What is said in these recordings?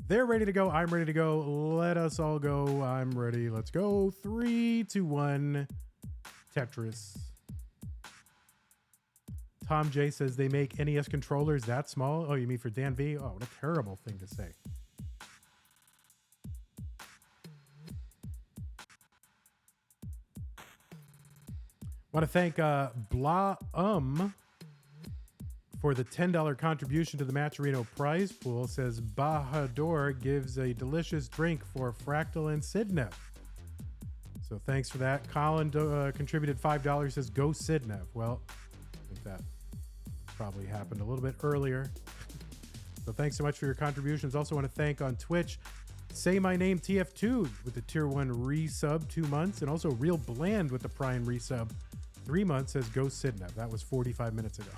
They're ready to go. I'm ready to go. Let us all go. I'm ready. Let's go. 3, 2, 1. Tetris. Tom J says they make NES controllers that small. Oh, you mean for DanV? Oh, what a terrible thing to say. Want to thank Blah for the $10 contribution to the Matcherino prize pool. Says Bahador gives a delicious drink for Fractal and Sidnev. So thanks for that. Colin contributed $5. Says go Sidnev. Well, I think that probably happened a little bit earlier. So thanks so much for your contributions. Also want to thank on Twitch, Say My Name TF2 with the tier 1 resub 2 months, and also Real Bland with the Prime resub 3 months. Says go Sidnev. That was 45 minutes ago.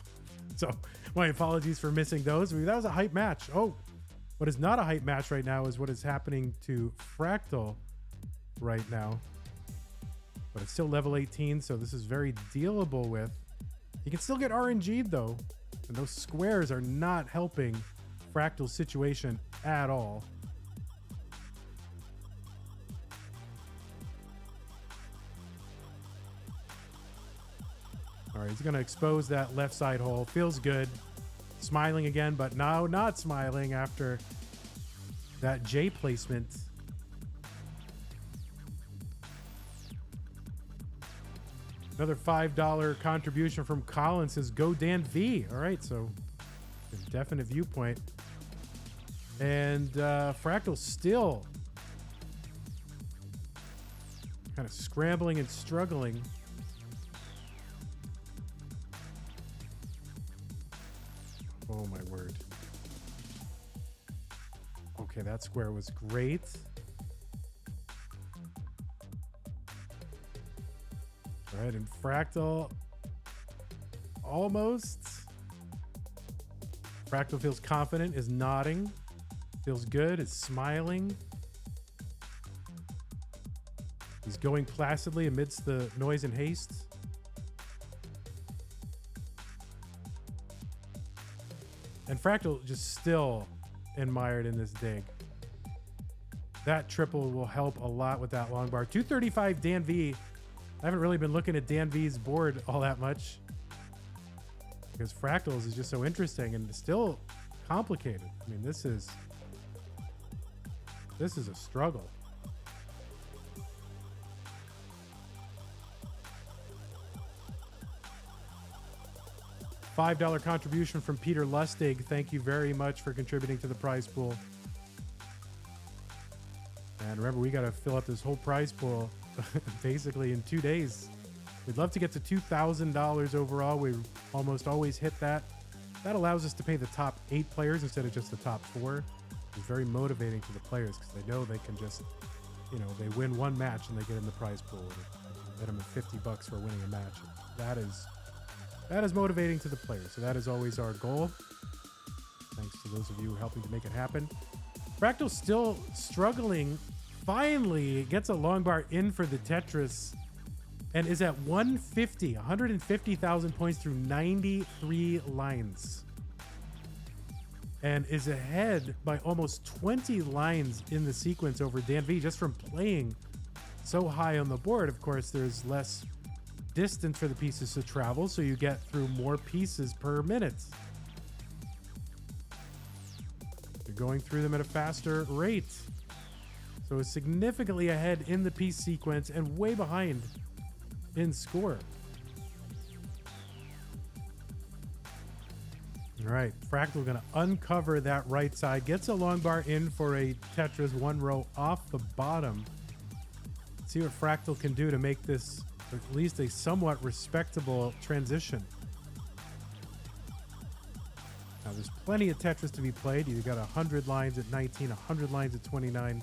So my apologies for missing those. That was a hype match. Oh, what is not a hype match right now is what is happening to Fractal right now. But it's still level 18, so this is very dealable with. You can still get RNG'd though, and those squares are not helping Fractal's situation at all. All right, he's going to expose that left side hole. Feels good. Smiling again, but now not smiling after that J placement. Another $5 contribution from Colin says, go DanV. All right, so a definite viewpoint. And Fractal still kind of scrambling and struggling. Oh my word. Okay, that square was great. All right, and Fractal almost. Fractal feels confident, is nodding, feels good, is smiling. He's going placidly amidst the noise and haste. And Fractal just still admired in this dig. That triple will help a lot with that long bar. 235 DanV. I haven't really been looking at DanV's board all that much because Fractals is just so interesting and still complicated. I mean, this is a struggle. $5 contribution from Peter Lustig. Thank you very much for contributing to the prize pool. And remember, we got to fill up this whole prize pool basically in 2 days. We'd love to get to $2,000 overall. We almost always hit that. That allows us to pay the top 8 players instead of just the top 4. It's very motivating to the players because they know they can just, you know, they win one match and they get in the prize pool. And get them $50 for winning a match. That is motivating to the players. So that is always our goal. Thanks to those of you helping to make it happen. Fractal's still struggling. Finally gets a long bar in for the Tetris and is at 150,000 points through 93 lines. And is ahead by almost 20 lines in the sequence over DanV just from playing so high on the board. Of course, there's less distance for the pieces to travel, so you get through more pieces per minute. You're going through them at a faster rate. So it's significantly ahead in the piece sequence and way behind in score. All right, Fractal going to uncover that right side. Gets a long bar in for a Tetris 1 row off the bottom. Let's see what Fractal can do to make this at least a somewhat respectable transition. Now, there's plenty of Tetris to be played. You got 100 lines at 19, 100 lines at 29.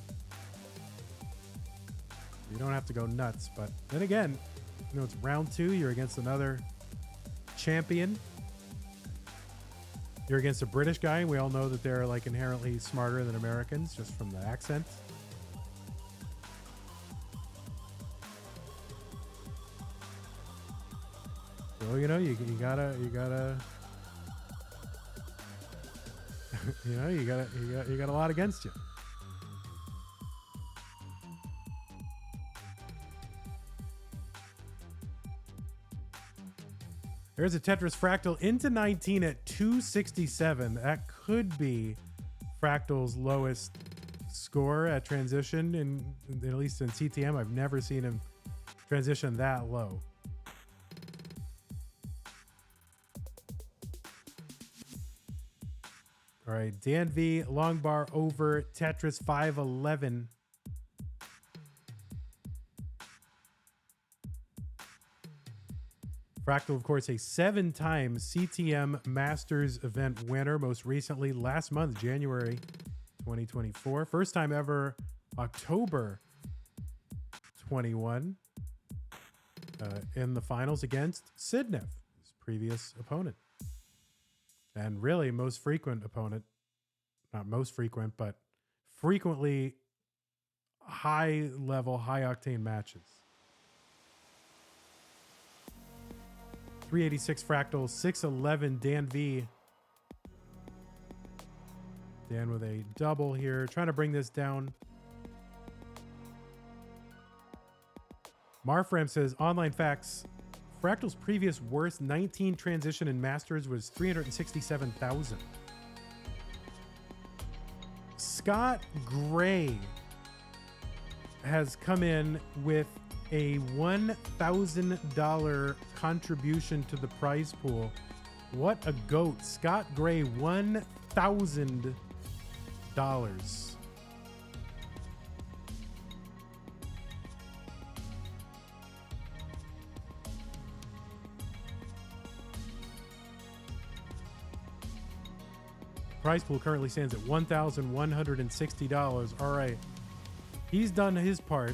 You don't have to go nuts, but then again, you know, it's round 2. You're against another champion. You're against a British guy, and we all know that they're like inherently smarter than Americans just from the accent. So, you know, you gotta you know, you got a lot against you. There's a Tetris Fractal into 19 at 267. That could be Fractal's lowest score at transition, at least in CTM. I've never seen him transition that low. All right, DanV long bar over Tetris 511. Fractal, of course, a 7-time CTM Masters event winner, most recently last month, January 2024. First time ever, October 21, in the finals against Sidnev, his previous opponent. And really most frequent opponent, not most frequent, but frequently high level, high octane matches. 386 Fractal, 611 DanV. Dan with a double here, trying to bring this down. Marfram says, online facts, Fractal's previous worst 19 transition in Masters was 367,000. Scott Gray has come in with a $1,000 contribution to the prize pool. What a goat. Scott Gray, $1,000. Prize pool currently stands at $1,160. All right. He's done his part.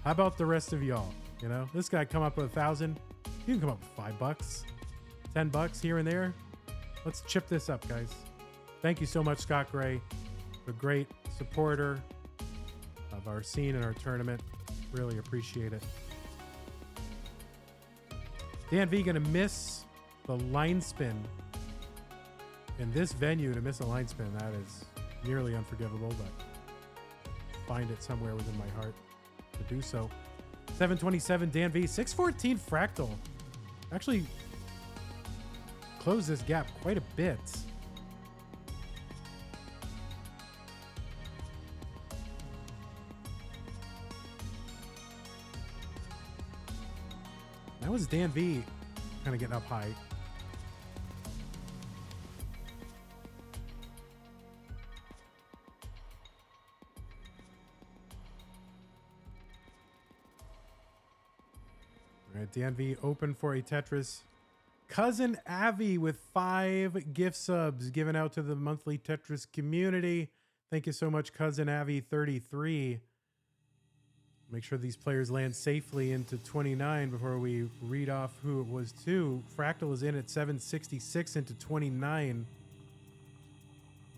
How about the rest of y'all? You know, this guy come up with 1,000. You can come up with $5, $10 here and there. Let's chip this up, guys. Thank you so much, Scott Gray, a great supporter of our scene and our tournament. Really appreciate it. DanV gonna miss the line spin. In this venue, to miss a line spin, that is nearly unforgivable, but find it somewhere within my heart to do so. 727 DanV, 614 Fractal. Actually closed this gap quite a bit. That was DanV kind of getting up high. All right, DanV open for a Tetris. Cousin Avi with 5 gift subs given out to the monthly Tetris community. Thank you so much, Cousin Avi 33. Make sure these players land safely into 29 before we read off who it was to. Fractal is in at 766 into 29.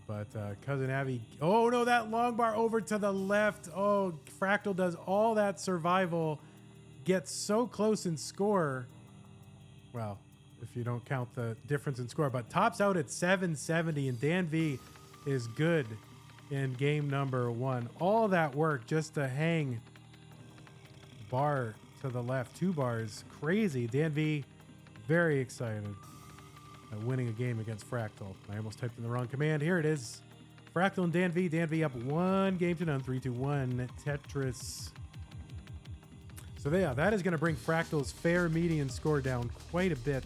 But Cousin Avi, oh no, that long bar over to the left. Oh, Fractal does all that survival. Gets so close in score. Well, if you don't count the difference in score, but tops out at 770, and DanV is good in game number 1. All that work just to hang bar to the left, 2 bars. Crazy. DanV very excited at winning a game against Fractal. I almost typed in the wrong command. Here it is. Fractal and DanV. DanV up 1 game to none, 3-2-1 Tetris. So yeah, that is going to bring Fractal's fair median score down quite a bit.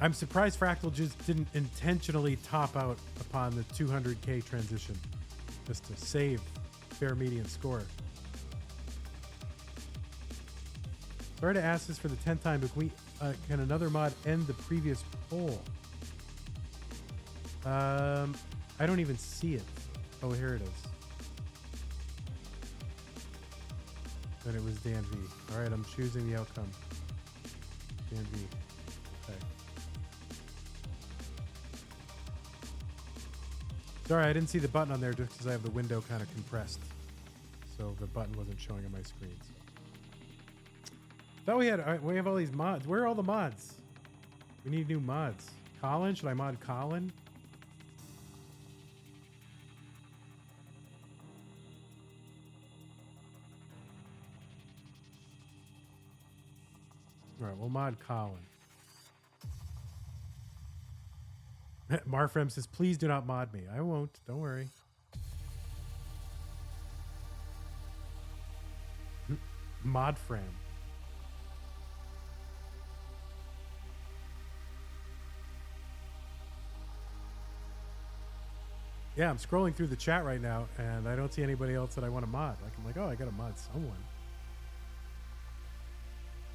I'm surprised Fractal just didn't intentionally top out upon the 200K transition just to save fair median score. Sorry to ask this for the 10th time, but can another mod end the previous poll? I don't even see it. Oh, here it is. Then it was DanV. All right, I'm choosing the outcome. DanV. Okay. Sorry, I didn't see the button on there just because I have the window kind of compressed. So the button wasn't showing on my screen. So. Thought we have all these mods. Where are all the mods? We need new mods. Colin? Should I mod Colin? we'll mod Colin. Marfrem says, please do not mod me. I won't. Don't worry. Modfram. Yeah, I'm scrolling through the chat right now, and I don't see anybody else that I want to mod. Like, I'm like, oh, I got to mod someone.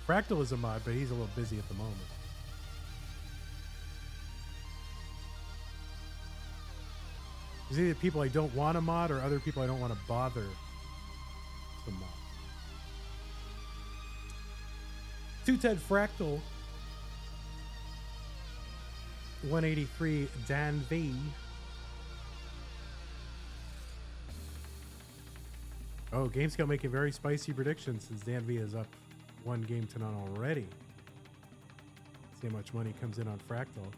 Fractal is a mod, but he's a little busy at the moment. There's either people I don't want to mod or other people I don't want to bother to mod. Ted Fractal 183 DanV. Oh, Gamescom making very spicy predictions since DanV is up 1 game to none already. See how much money comes in on Fractal.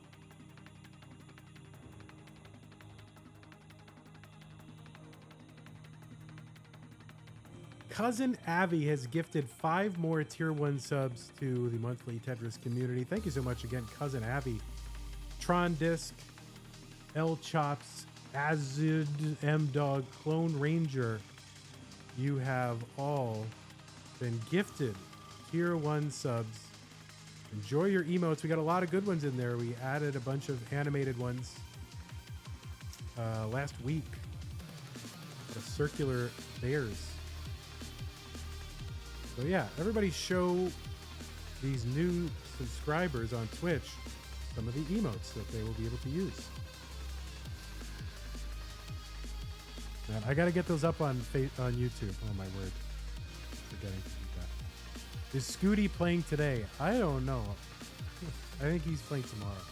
Cousin Avi has gifted 5 more tier 1 subs to the monthly Tetris community. Thank you so much again, Cousin Avi. Tron Disc, L Chops, Azud, M Dog, Clone Ranger. You have all been gifted tier 1 subs. Enjoy your emotes. We got a lot of good ones in there. We added a bunch of animated ones last week. The circular bears. So yeah, everybody show these new subscribers on Twitch some of the emotes that they will be able to use. Man, I gotta get those up on YouTube. Oh my word. Forgetting to do that. Is Scooty playing today? I don't know. I think he's playing tomorrow.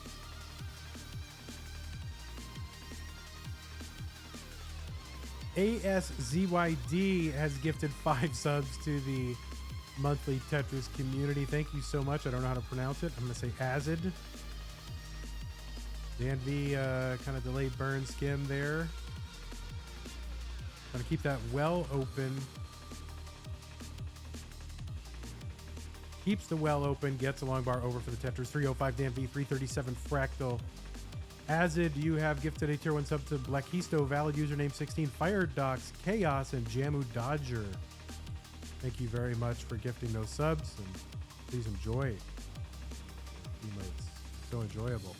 ASZYD has gifted 5 subs to the monthly Tetris community. Thank you so much. I don't know how to pronounce it. I'm going to say Azid. DanV kind of delayed burn skim there. Trying to keep that well open. Keeps the well open. Gets a long bar over for the Tetris. 305 DanV, 337 Fractal. Azid, you have gifted a tier 1 sub to Blackisto, valid username 16, Fire Docs, Chaos, and Jamu Dodger. Thank you very much for gifting those subs, and please enjoy emotes. So enjoyable.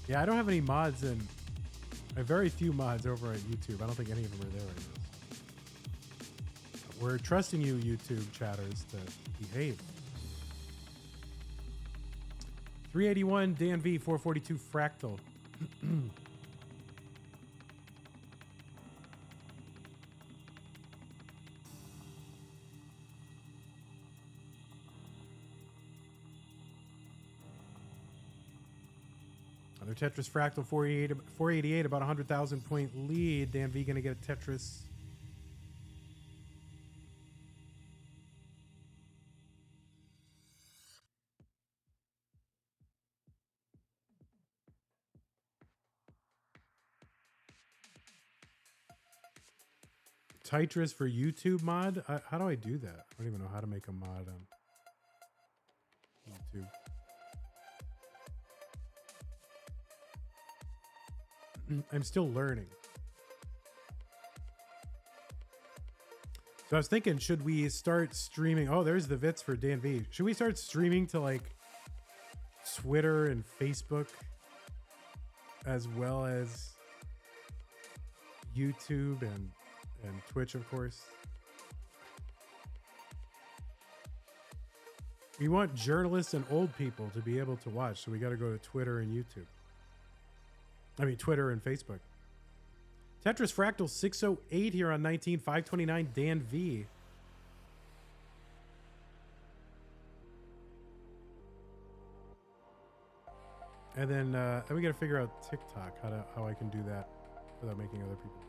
Yeah, I don't have any mods in. I have very few mods over at YouTube. I don't think any of them are there right now. We're trusting you, YouTube chatters, to behave. 381 DanV, 442 Fractal. Another Tetris Fractal 488, about 100,000 point lead. DanV gonna get a Tetris. Tetris for YouTube mod? How do I do that? I don't even know how to make a mod on YouTube. I'm still learning. So I was thinking, should we start streaming? Oh, there's the Vits for DanV. Should we start streaming to like Twitter and Facebook as well as YouTube and Twitch, of course? We want journalists and old people to be able to watch, so we got to go to Twitter and YouTube. I mean, Twitter and Facebook. Tetris Fractal 608 here on 19, 529 DanV. And then we got to figure out TikTok, how I can do that without making other people do it.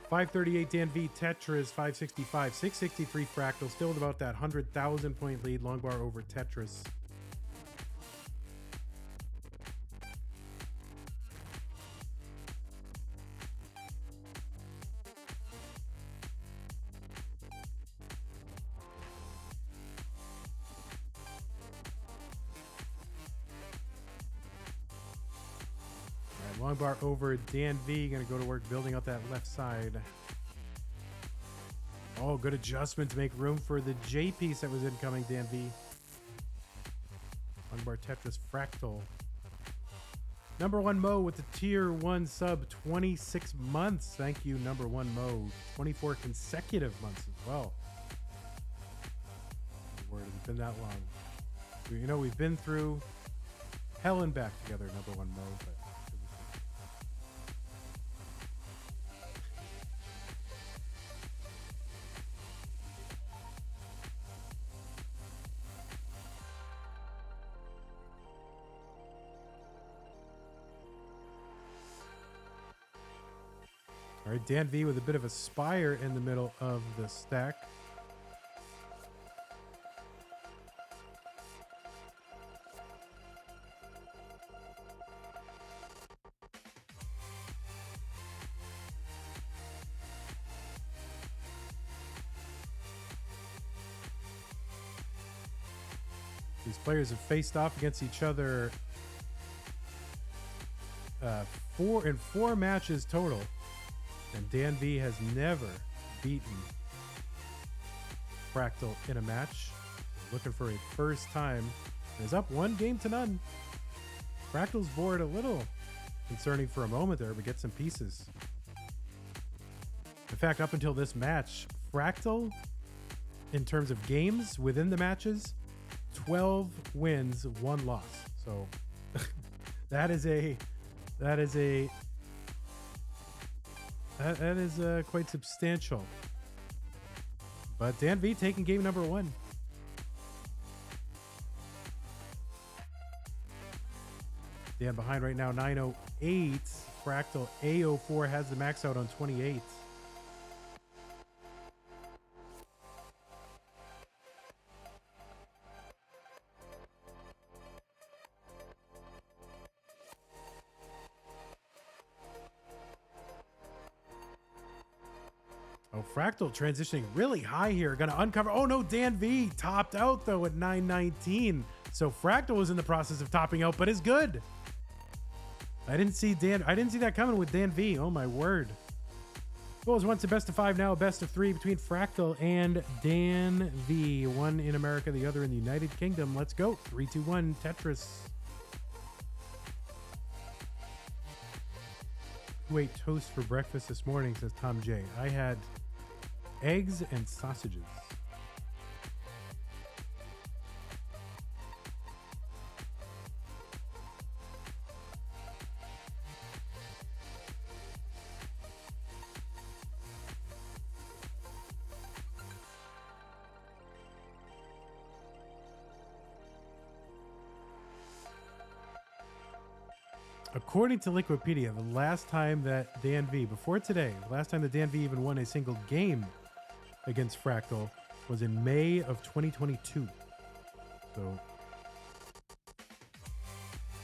538 DanV Tetris, 565, 663 Fractal, still with about that 100,000 point lead. Long bar over Tetris. Long bar over DanV. Going to go to work building out that left side. Oh, good adjustment to make room for the J piece that was incoming, DanV. Long bar Tetris Fractal. Number one Mo with the tier 1 sub, 26 months. Thank you, number one Mo. 24 consecutive months as well. Word, it's been that long. You know, we've been through hell and back together, number one Mo. But all right, DanV with a bit of a spire in the middle of the stack. These players have faced off against each other in four matches total. And DanV has never beaten Fractal in a match. Looking for a first time. Is up 1-0. Fractal's board a little concerning for a moment there, but get some pieces. In fact, up until this match, Fractal, in terms of games within the matches, 12 wins, 1 loss. So that is quite substantial. But DanV taking game number 1. Dan behind right now, 908. Fractal A04 has the max out on 28. Oh, Fractal transitioning really high here. Going to uncover. Oh, no, DanV topped out, though, at 919. So Fractal was in the process of topping out, but is good. I didn't see that coming with DanV. Oh, my word. Well, it was once a best of 5, now a best of 3 between Fractal and DanV. One in America, the other in the United Kingdom. Let's go. 3, 2, 1, Tetris. Who ate toast for breakfast this morning, says Tom J. I had eggs and sausages. According to Liquipedia, the last time that DanV, before today, the last time that DanV even won a single game against Fractal was in May of 2022. So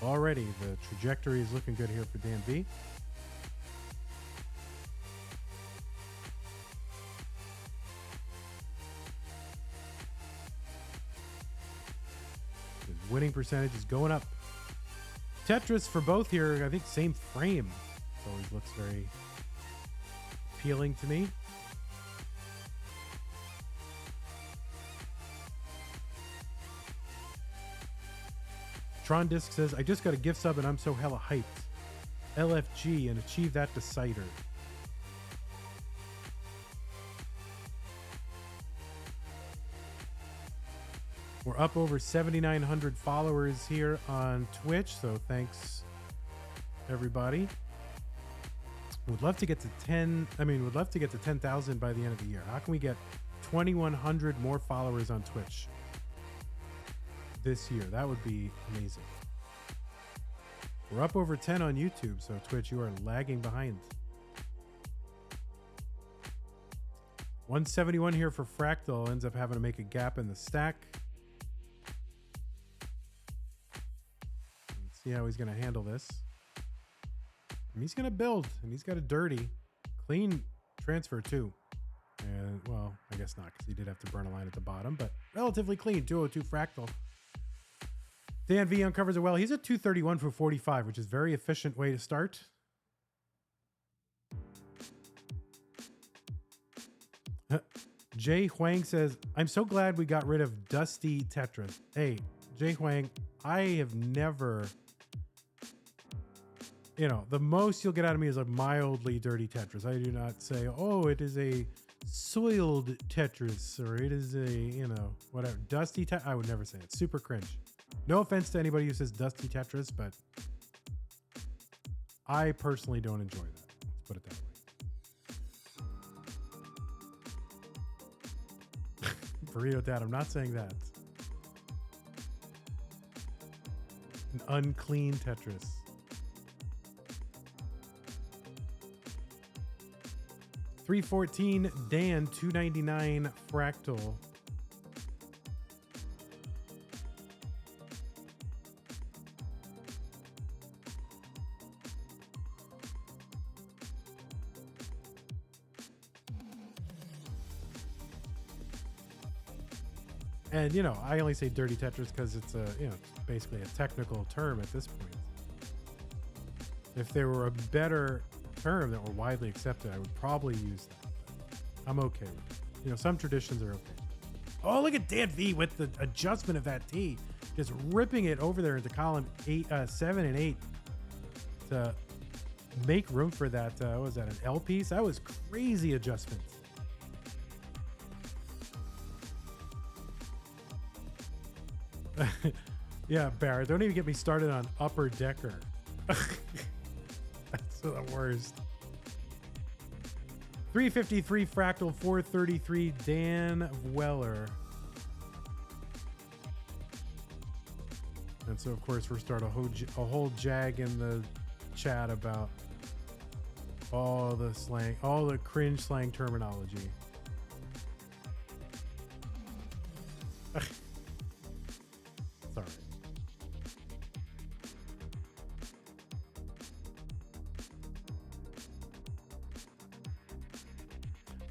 already the trajectory is looking good here for DanV. His winning percentage is going up. Tetris for both here, I think same frame. It always looks very appealing to me. Tron Disc says, I just got a gift sub and I'm so hella hyped. LFG and achieve that decider. We're up over 7,900 followers here on Twitch, so thanks everybody. Would love to get to 10,000 by the end of the year. How can we get 2,100 more followers on Twitch this year? That would be amazing. We're up over 10 on YouTube, so Twitch, you are lagging behind. 171 here for Fractal. Ends up having to make a gap in the stack. Let's see how he's going to handle this. And he's going to build, and he's got a dirty, clean transfer too. And, well, I guess not, because he did have to burn a line at the bottom, but relatively clean. 202 Fractal. DanV uncovers it well. He's at 231 for 45, which is a very efficient way to start. Jay Huang says, I'm so glad we got rid of Dusty Tetris. Hey, Jay Huang, I have never, you know, the most you'll get out of me is a mildly dirty Tetris. I do not say, oh, it is a soiled Tetris, or it is a, you know, whatever. Dusty Tetris, I would never say it. Super cringe. No offense to anybody who says Dusty Tetris, but I personally don't enjoy that. Let's put it that way. Burrito Dad, I'm not saying that. An unclean Tetris. $314 Dan, $299 Fractal. And, you know, I only say dirty Tetris because it's a, you know, it's basically a technical term at this point. If there were a better term that were widely accepted, I would probably use that. But I'm okay with it. You know, some traditions are okay. Oh, look at DanV with the adjustment of that T. Just ripping it over there into column 7 and 8 to make room for that. What was that, an L piece? That was crazy adjustment. Yeah, Barrett, don't even get me started on Upper Decker. That's the worst. 353 Fractal, 433 DanVweller. And so, of course, we're starting a whole jag in the chat about all the slang, all the cringe slang terminology. Sorry.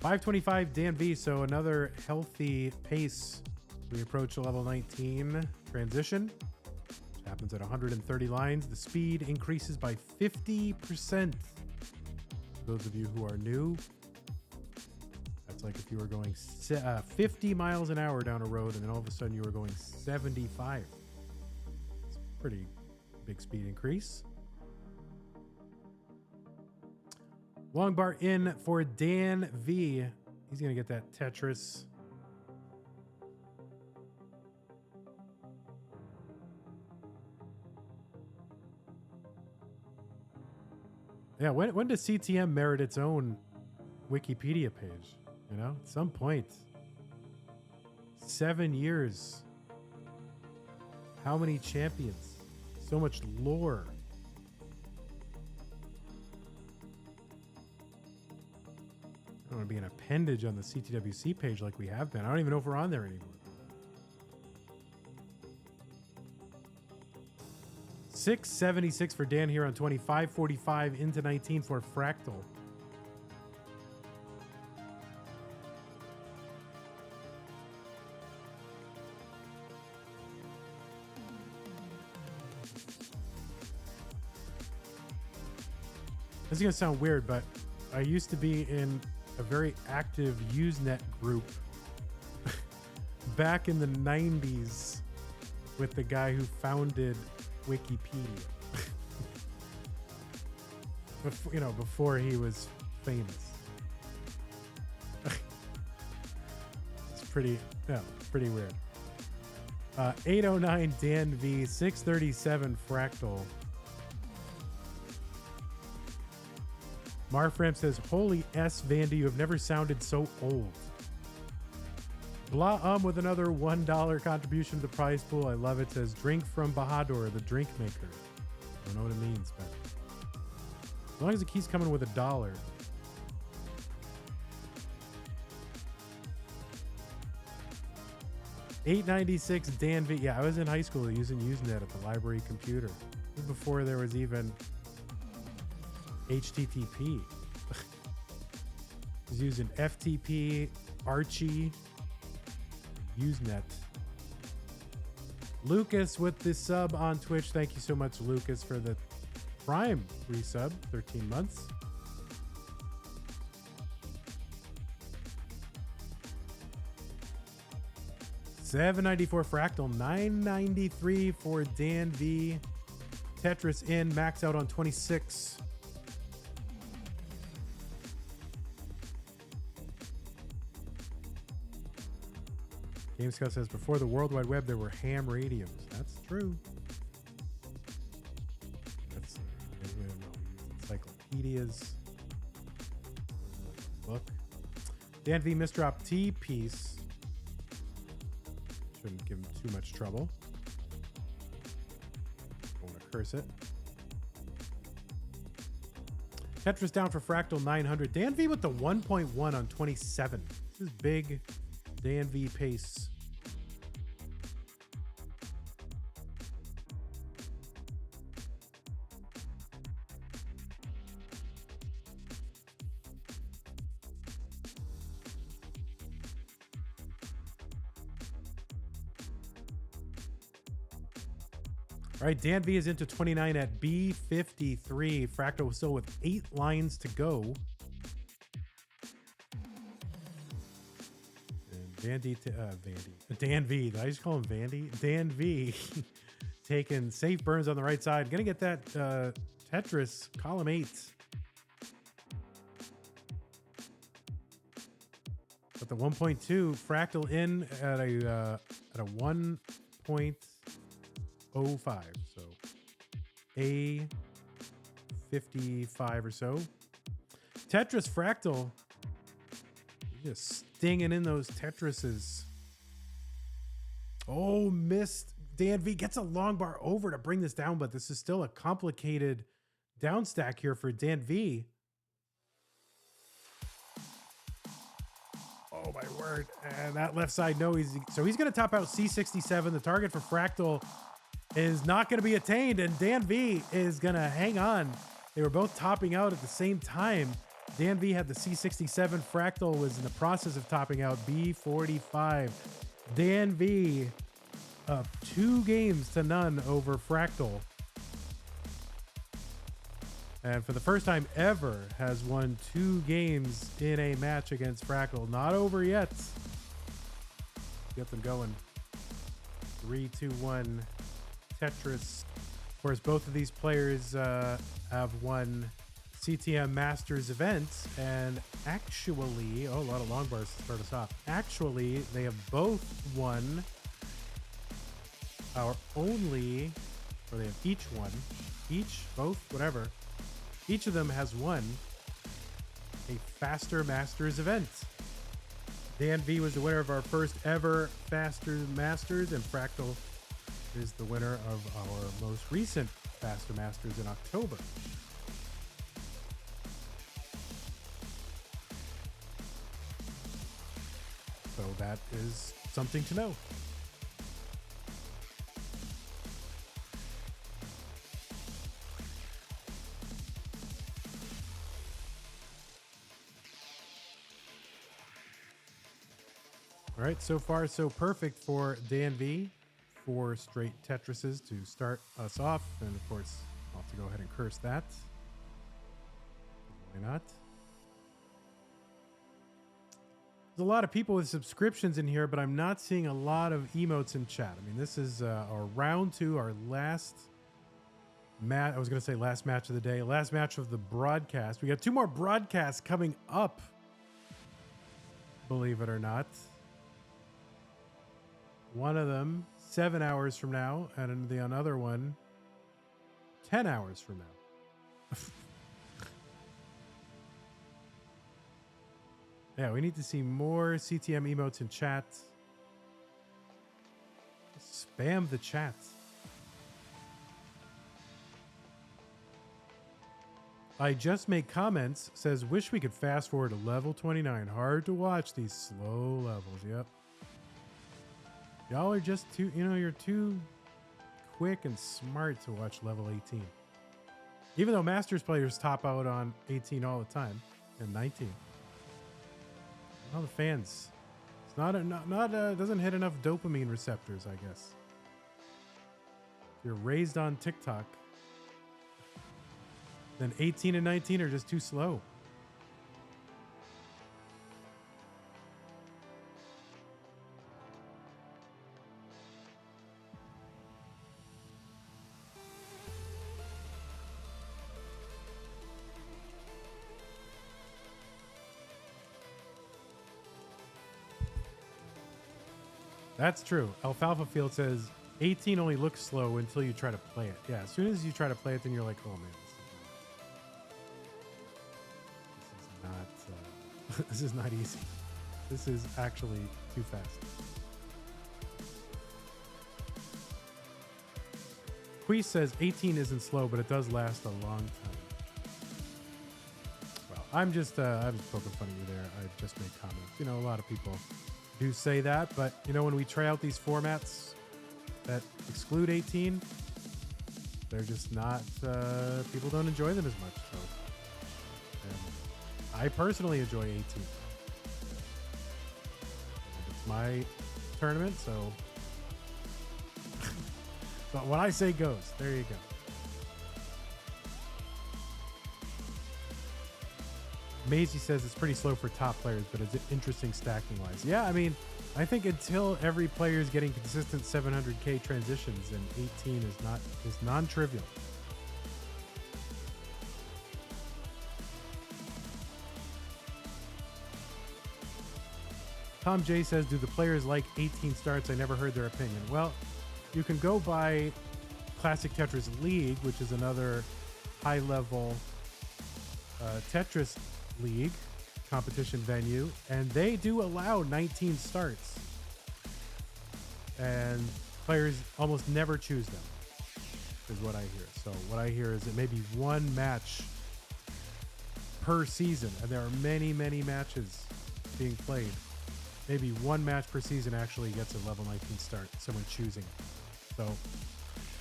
$525 DanV, so another healthy pace. We approach the level 19 transition, which happens at 130 lines. The speed increases by 50%. For those of you who are new, that's like if you were going 50 miles an hour down a road and then all of a sudden you were going 75. It's a pretty big speed increase. Long bar in for DanV. He's going to get that Tetris. Yeah, when does CTM merit its own Wikipedia page? You know, at some point. 7 years. How many champions? So much lore. I don't want to be an appendage on the CTWC page like we have been. I don't even know if we're on there anymore. 676 for Dan here on 2545 into 19 for Fractal. This is going to sound weird, but I used to be in a very active Usenet group back in the 90s with the guy who founded Wikipedia. Before, you know, before he was famous. It's pretty weird. 809 DanV, 637 Fractal. Marfram says, holy S, Vandy, you have never sounded so old. Blah with another $1 contribution to the prize pool. I love it. Says, drink from Bahadur, the drink maker. I don't know what it means, but as long as it keeps coming with $1. 896 DanV. Yeah, I was in high school using Usenet at the library computer. This was before there was even HTTP. I was using FTP, Archie, Usenet. Lucas with the sub on Twitch. Thank you so much, Lucas, for the Prime resub, 13 months. $7.94 Fractal, $9.93 for DanV. Tetris in, max out on 26. GameScout says, before the World Wide Web, there were ham radios. That's true. That's encyclopedias. Book. DanV Misdrop T piece. Shouldn't give him too much trouble. Don't want to curse it. Tetris down for Fractal 900. DanV with the 1.1 on 27. This is big DanV pace. All right, DanV is into 29 at B53. Fractal still with 8 lines to go. And DanV. I just call him Vandy. DanV taking safe burns on the right side. Gonna get that Tetris column 8. But the 1.2 Fractal in at a 1.05. So A 55 or so. Tetris Fractal. Just stinging in those Tetrises. Oh, missed. DanV gets a long bar over to bring this down, but this is still a complicated down stack here for DanV. Oh, my word. And that left side, no. He's going to top out C67. The target for Fractal is not going to be attained, and DanV is going to hang on. They were both topping out at the same time. DanV had the C67. Fractal was in the process of topping out B45. DanV up 2-0 over Fractal. And for the first time ever has won 2 games in a match against Fractal. Not over yet. Get them going. 3-2-1 Tetris. Of course, both of these players have won CTM Masters events, and actually, a lot of long bars to start us off. Actually, they have both won they have each of them has won a Faster Masters event. DanV was the winner of our first ever Faster Masters, and Fractal is the winner of our most recent Faster Masters in October. So that is something to know. All right, so far so perfect for DanV. 4 straight Tetrises to start us off. And of course, I'll have to go ahead and curse that. Why not? There's a lot of people with subscriptions in here, but I'm not seeing a lot of emotes in chat. I mean, this is our round 2, our last match. I was going to say last match of the day, last match of the broadcast. We got 2 more broadcasts coming up, believe it or not. One of them 7 hours from now, and the another one 10 hours from now. Yeah, we need to see more CTM emotes in chat. Spam the chat. I just make comments, says, wish we could fast forward to level 29. Hard to watch these slow levels. Yep. Y'all are just too, you're too quick and smart to watch level 18. Even though Masters players top out on 18 all the time and 19. All the fans. It's doesn't hit enough dopamine receptors, I guess. You're raised on TikTok. Then 18 and 19 are just too slow. That's true. Alfalfa Field says 18 only looks slow until you try to play it. Yeah, as soon as you try to play it, then you're like, oh man, this is not easy. This is actually too fast. Queese says 18 isn't slow, but it does last a long time. Well, I'm just poking fun at you there. I just made comments. A lot of people do say that, but when we try out these formats that exclude 18, they're just not, people don't enjoy them as much. So, I personally enjoy 18. It's my tournament, so but what I say goes. There you go. Maisie says it's pretty slow for top players, but it's interesting stacking wise. Yeah, I mean, I think until every player is getting consistent 700k transitions, and 18 is non-trivial. Tom J says, do the players like 18 starts? I never heard their opinion. Well, you can go by Classic Tetris League, which is another high-level Tetris League competition venue, and they do allow 19 starts. And players almost never choose them, is what I hear. So what I hear is that maybe one match per season, and there are many, many matches being played. Maybe one match per season actually gets a level 19 start, someone choosing it. So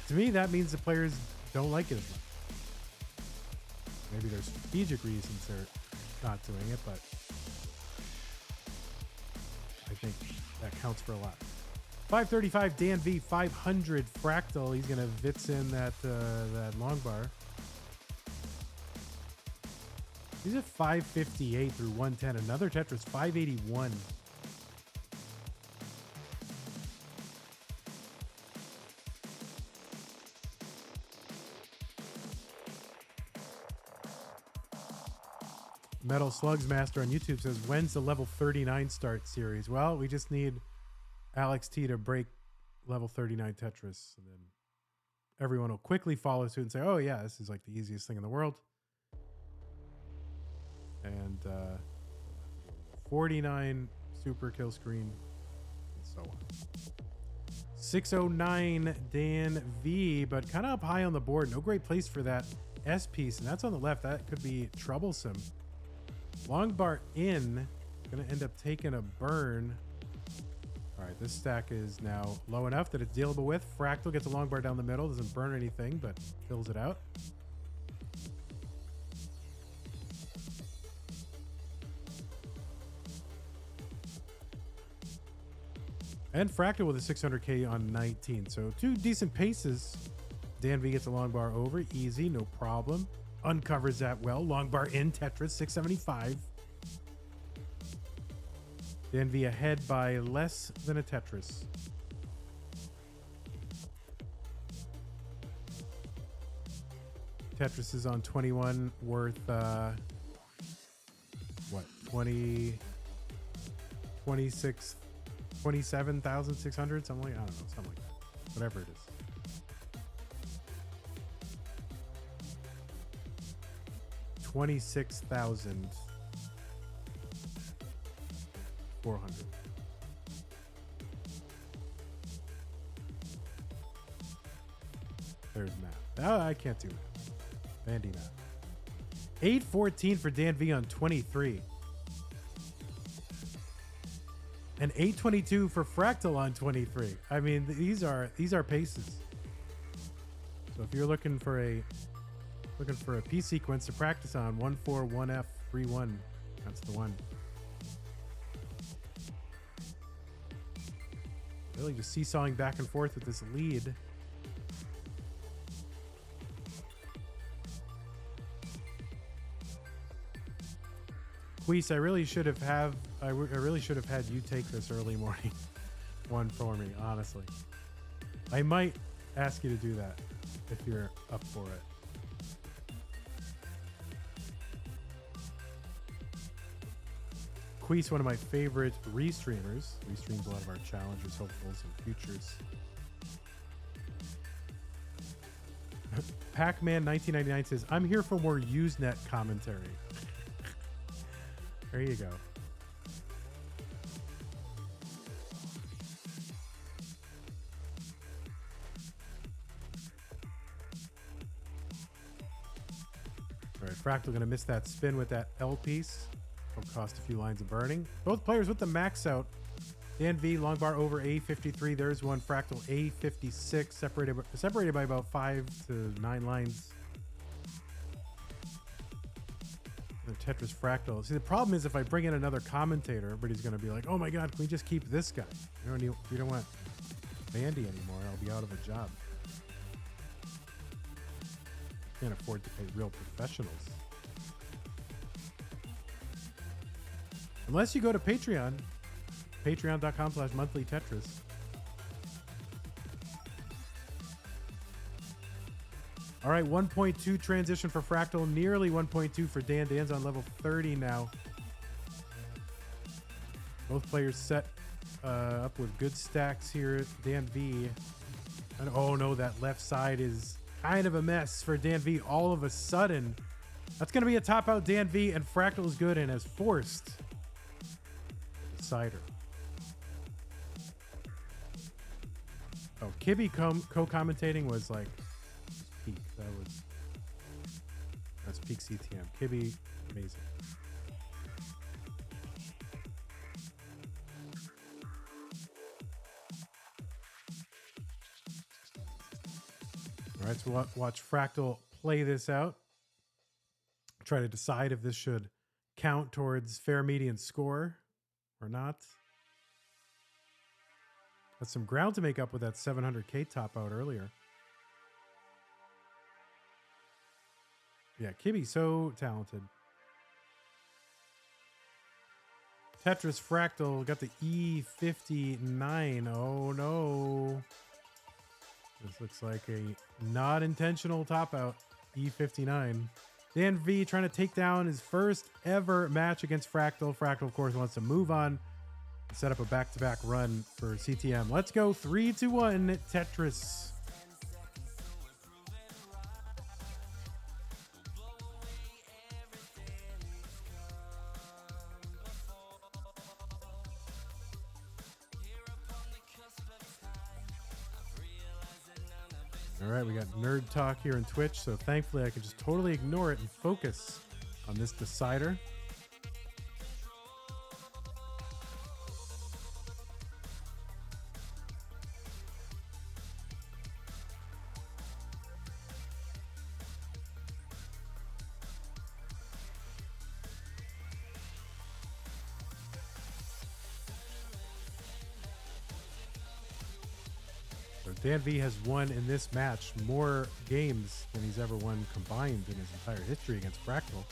to me, that means the players don't like it as much. Maybe there's strategic reasons they're not doing it, but I think that counts for a lot. 535 DanV 500 Fractal. He's gonna Vitz in that long bar. He's at 558 through 110. Another Tetris 581. Metal Slugs Master on YouTube says, when's the level 39 start series? Well, we just need Alex T to break level 39 Tetris, and then everyone will quickly follow suit and say, oh yeah, this is like the easiest thing in the world. And 49 super kill screen, and so on. 609 Dan V, but kind of up high on the board. No great place for that S piece, and that's on the left. That could be troublesome. Long bar in, gonna end up taking a burn. All right, this stack is now low enough that it's dealable with. Fractal gets a long bar down the middle, doesn't burn anything, but fills it out. And Fractal with a 600k on 19, so two decent paces. DanV gets a long bar over, easy, no problem. Uncovers that well. Long bar in Tetris, 675. DanV ahead by less than a Tetris. Tetris is on 21, worth what, 27,600, something like, I don't know, something like that, whatever it is. $26,400. There's math. Oh, I can't do math. Vandy math. 814 for DanV on 23. And 822 for Fractal on 23. I mean, these are paces. So if you're looking for a P sequence to practice on, 141F31, that's the one. Really just seesawing back and forth with this lead. Queese, I really should have had you take this early morning one for me, honestly. I might ask you to do that if you're up for it. Queese, one of my favorite restreamers. Restreams a lot of our challengers, hopefuls, and futures. Pac-Man 1999 says, I'm here for more Usenet commentary. There you go. All right, Fractal going to miss that spin with that L piece. Will cost a few lines of burning. Both players with the max out. DanV, long bar over A53. There's one. Fractal A56, separated by about 5 to 9 lines. The Tetris Fractal. See, the problem is if I bring in another commentator, everybody's going to be like, oh my God, can we just keep this guy? We don't want Vandy anymore. I'll be out of a job. Can't afford to pay real professionals. Unless you go to Patreon, patreon.com/monthlytetris. All right, 1.2 transition for Fractal, nearly 1.2 for Dan. Dan's on level 30 now. Both players set up with good stacks here. DanV. And oh no, that left side is kind of a mess for DanV all of a sudden. That's going to be a top out DanV, and Fractal is good and has forced Cider. Oh, Kibby co-commentating was like peak. That's peak CTM. Kibby, amazing. All right, so we'll watch Fractal play this out. Try to decide if this should count towards fair median score or not. That's some ground to make up with that 700K top out earlier. Yeah, Kibby, so talented. Tetris Fractal got the E59. Oh no. This looks like a not intentional top out. E59. DanV trying to take down his first ever match against Fractal. Fractal, of course, wants to move on and set up a back-to-back run for CTM. Let's go 3-2-1 Tetris. All right, we got nerd talk here in Twitch, so thankfully I can just totally ignore it and focus on this decider. DanV has won in this match more games than he's ever won combined in his entire history against Fractal.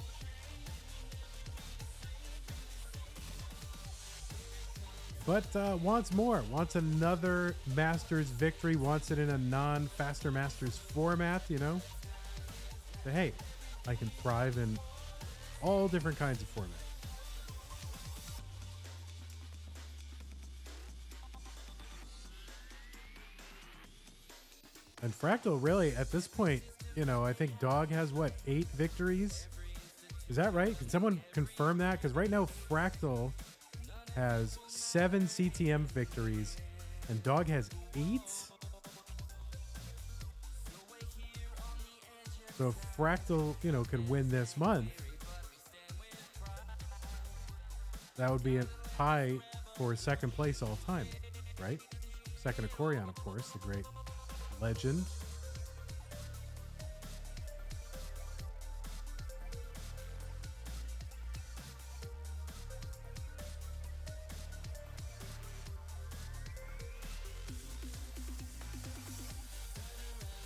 But wants more. Wants another Masters victory. Wants it in a non-Faster Masters format, you know? But hey, I can thrive in all different kinds of formats. And Fractal really, at this point, you know, I think Dog has, what, 8 victories? Is that right? Can someone confirm that? Because right now, Fractal has 7 CTM victories, and Dog has 8? So if Fractal, you know, could win this month, that would be a high for second place all time, right? Second to Corian, of course, the great legend.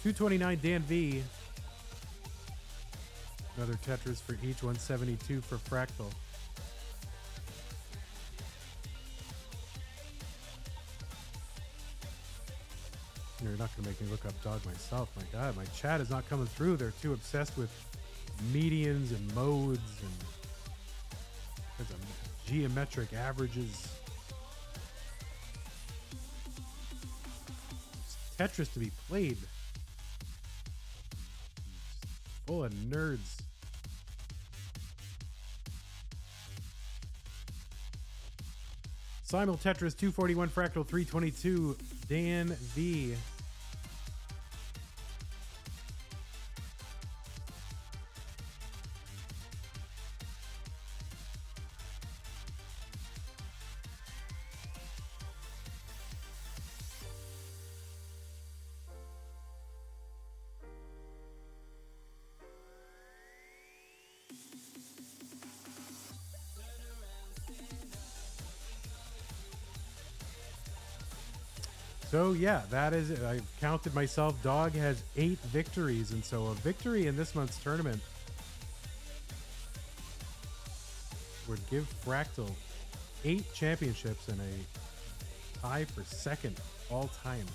$229 DanV. Another Tetris for each. 172 for Fractal. You're not going to make me look up dog myself. My God, my chat is not coming through. They're too obsessed with medians and modes and geometric averages. It's Tetris to be played. Full of nerds. Simul Tetris 241 Fractal 322 DanV. So yeah, that is it. I've counted myself. Dog has 8 victories, and so a victory in this month's tournament would give Fractal 8 championships and a tie for second all time.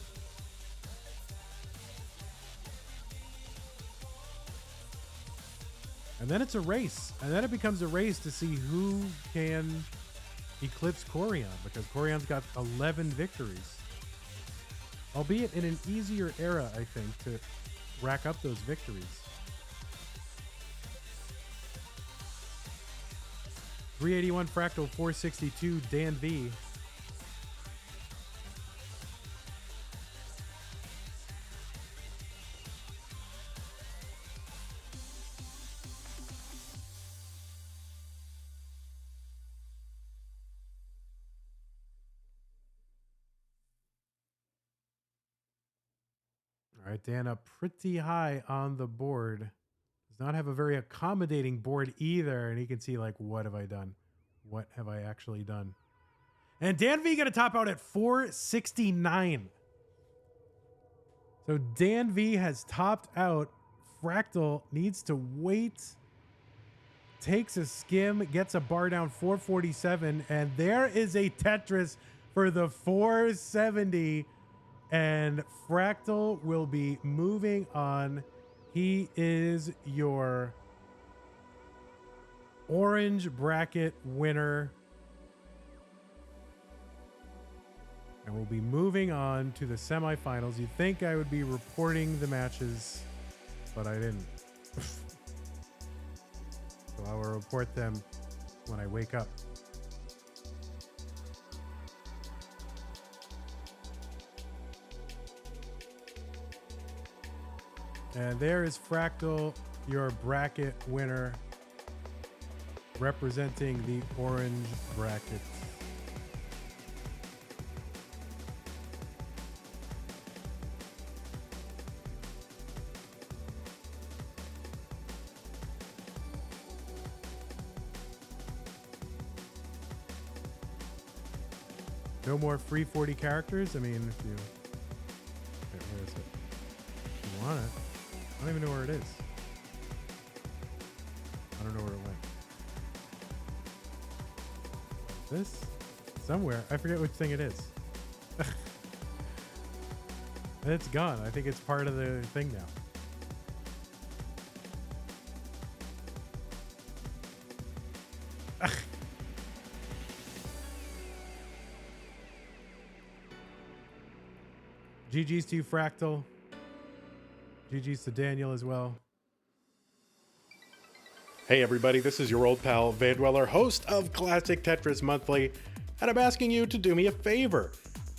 And then it's a race, and then it becomes a race to see who can eclipse Corian, because Corian's got 11 victories. Albeit in an easier era, I think, to rack up those victories. $381 Fractal 462 DanV. All right, Dan up pretty high on the board. Does not have a very accommodating board either. And he can see, like, what have I done? What have I actually done? And DanV going to top out at 469. So DanV has topped out. Fractal needs to wait. Takes a skim, gets a bar down 447. And there is a Tetris for the 470. And Fractal will be moving on. He is your orange bracket winner. And we'll be moving on to the semifinals. You'd think I would be reporting the matches, but I didn't. So I will report them when I wake up. And there is Fractal, your bracket winner, representing the orange bracket. No more free 40 characters? I mean, if you... Okay, where is it? If you want it. I don't even know where it is. I don't know where it went. This? Somewhere. I forget which thing it is. It's gone. I think it's part of the thing now. GG's to you, Fractal. GG's to Daniel as well. Hey everybody, this is your old pal Vandweller, host of Classic Tetris Monthly, and I'm asking you to do me a favor.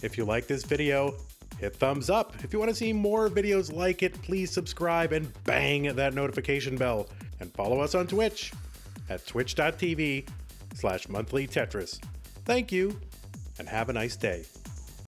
If you like this video, hit thumbs up. If you want to see more videos like it, please subscribe and bang that notification bell. And follow us on Twitch at twitch.tv/monthlytetris. Thank you, and have a nice day.